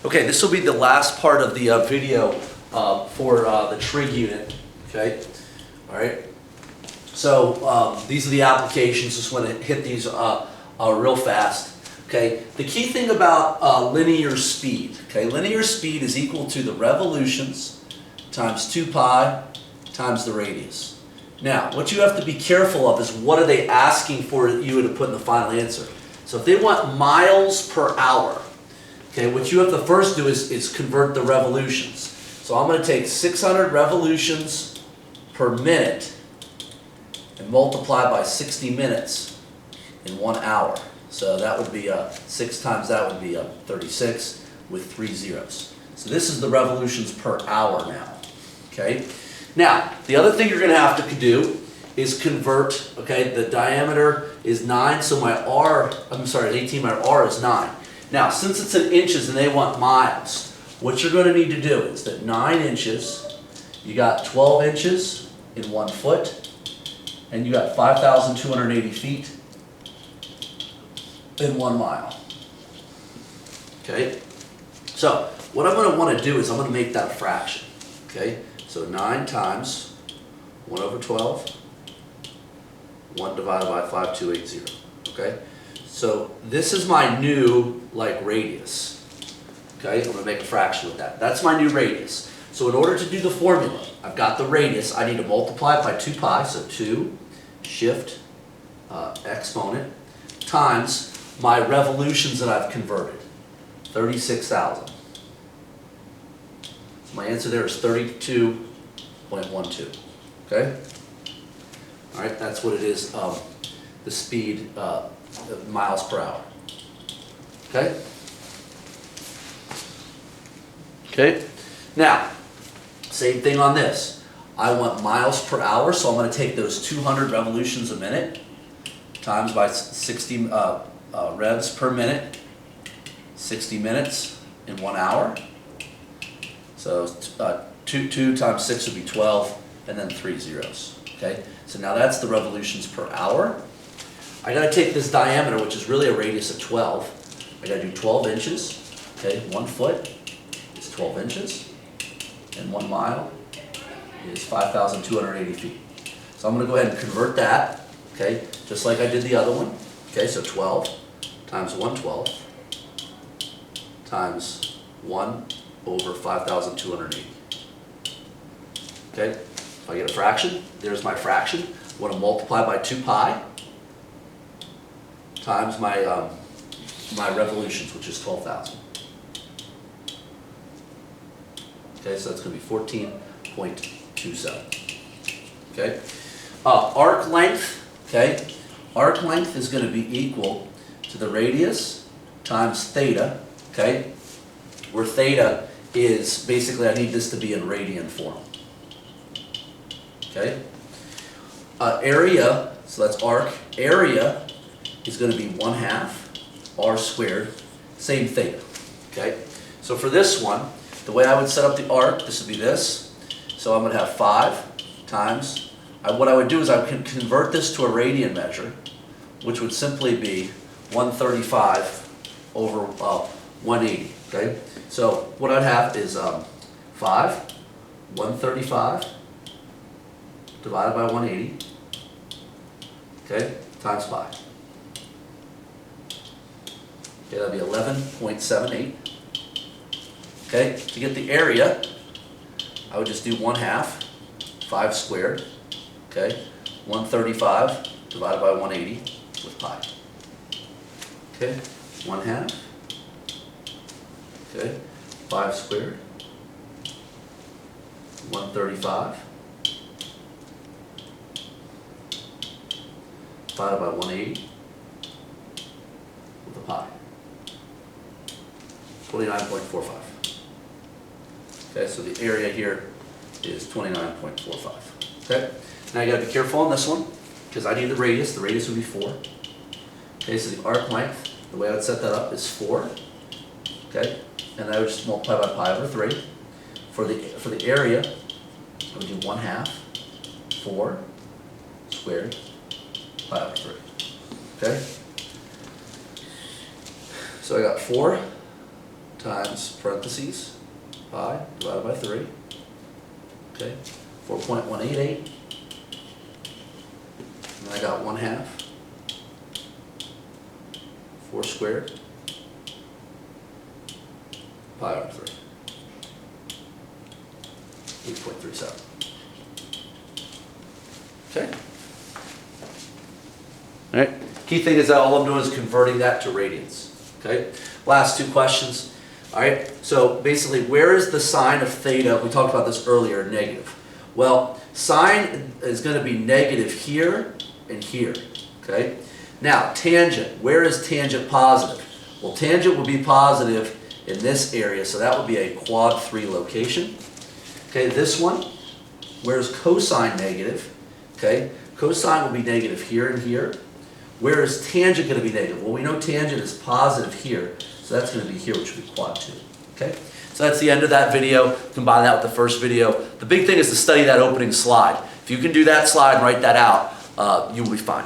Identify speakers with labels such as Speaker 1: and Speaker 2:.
Speaker 1: Okay, this will be the last part of the video for the trig unit, okay? All right. So these are the applications. Just want to hit these real fast, okay? The key thing about linear speed, okay? Linear speed is equal to the revolutions times 2 pi times the radius. Now, what you have to be careful of is what are they asking for you to put in the final answer. So if they want miles per hour, okay, what you have to first do is convert the revolutions. So I'm going to take 600 revolutions per minute and multiply by 60 minutes in 1 hour. So that would be 6 times that would be 36 with 3 zeros. So this is the revolutions per hour now. Okay. Now the other thing you're going to have to do is convert. Okay, the diameter is 9, so my R. I'm sorry, 18. My R is 9. Now, since it's in inches and they want miles, what you're going to need to do is that 9 inches, you got 12 inches in 1 foot, and you got 5,280 feet in 1 mile. Okay? So, what I'm going to want to do is I'm going to make that a fraction. Okay? So 9 times 1 over 12, 1 divided by 5,280. Okay? So this is my new radius. Okay, I'm going to make a fraction with that. That's my new radius. So in order to do the formula, I've got the radius. I need to multiply it by 2 pi. So 2 shift exponent times my revolutions that I've converted, 36,000. So my answer there is 32.12. Okay. All right, that's what it is. The speed. Miles per hour. Okay? Okay? Now, same thing on this. I want miles per hour, so I'm going to take those 200 revolutions a minute times by 60 revs per minute, 60 minutes in 1 hour. So 2 times 6 would be 12, and then 3 zeros. Okay? So now that's the revolutions per hour. I got to take this diameter, which is really a radius of 12. I got to do 12 inches. Okay, 1 foot is 12 inches, and 1 mile is 5,280 feet. So I'm going to go ahead and convert that. Okay, just like I did the other one. Okay, so 12 times 112 times 1 over 5,280. Okay, if I get a fraction, there's my fraction. I want to multiply by 2 pi. Times my my revolutions, which is 12,000. Okay, so that's going to be 14.27. Okay, arc length. Okay, arc length is going to be equal to the radius times theta. Okay, where theta is basically I need this to be in radian form. Okay, area. So that's arc area. Is going to be 1/2 r squared, same theta. Okay, so for this one, the way I would set up the arc, this would be this. So I'm going to have 5 times. What I would do is I would convert this to a radian measure, which would simply be 135 over 180. Okay, so what I'd have is 135 divided by 180. Okay, times pi. Okay, that'd be 11.78. Okay, to get the area, I would just do 1/2, 5 squared. Okay, 135 divided by 180 with pi. Okay, 1/2. Okay, 5 squared. 135 divided by 180 with a pi. 29.45. Okay, so the area here is 29.45. Okay, now you got to be careful on this one because I need the radius. The radius would be 4. Okay, so the arc length, the way I would set that up is 4. Okay, and I would just multiply by pi over 3. For the area, I would do 1/2, 4 squared, pi over 3. Okay. So I got 4 times parentheses pi divided by 3. Okay, 4.188. And I got 1/2. 4 squared pi over 3. 8.37. Okay. All right. Key thing is that all I'm doing is converting that to radians. Okay. Last two questions. All right. So basically, where is the sine of theta? We talked about this earlier. Negative. Well, sine is going to be negative here and here. Okay. Now, tangent. Where is tangent positive? Well, tangent would be positive in this area, so that would be a quad 3 location. Okay, this one, where's cosine negative? Okay, cosine will be negative here and here. Where is tangent going to be negative? Well, we know tangent is positive here, so that's going to be here, which would be quad 2. Okay, so that's the end of that video. Combine that with the first video. The big thing is to study that opening slide. If you can do that slide and write that out, you will be fine.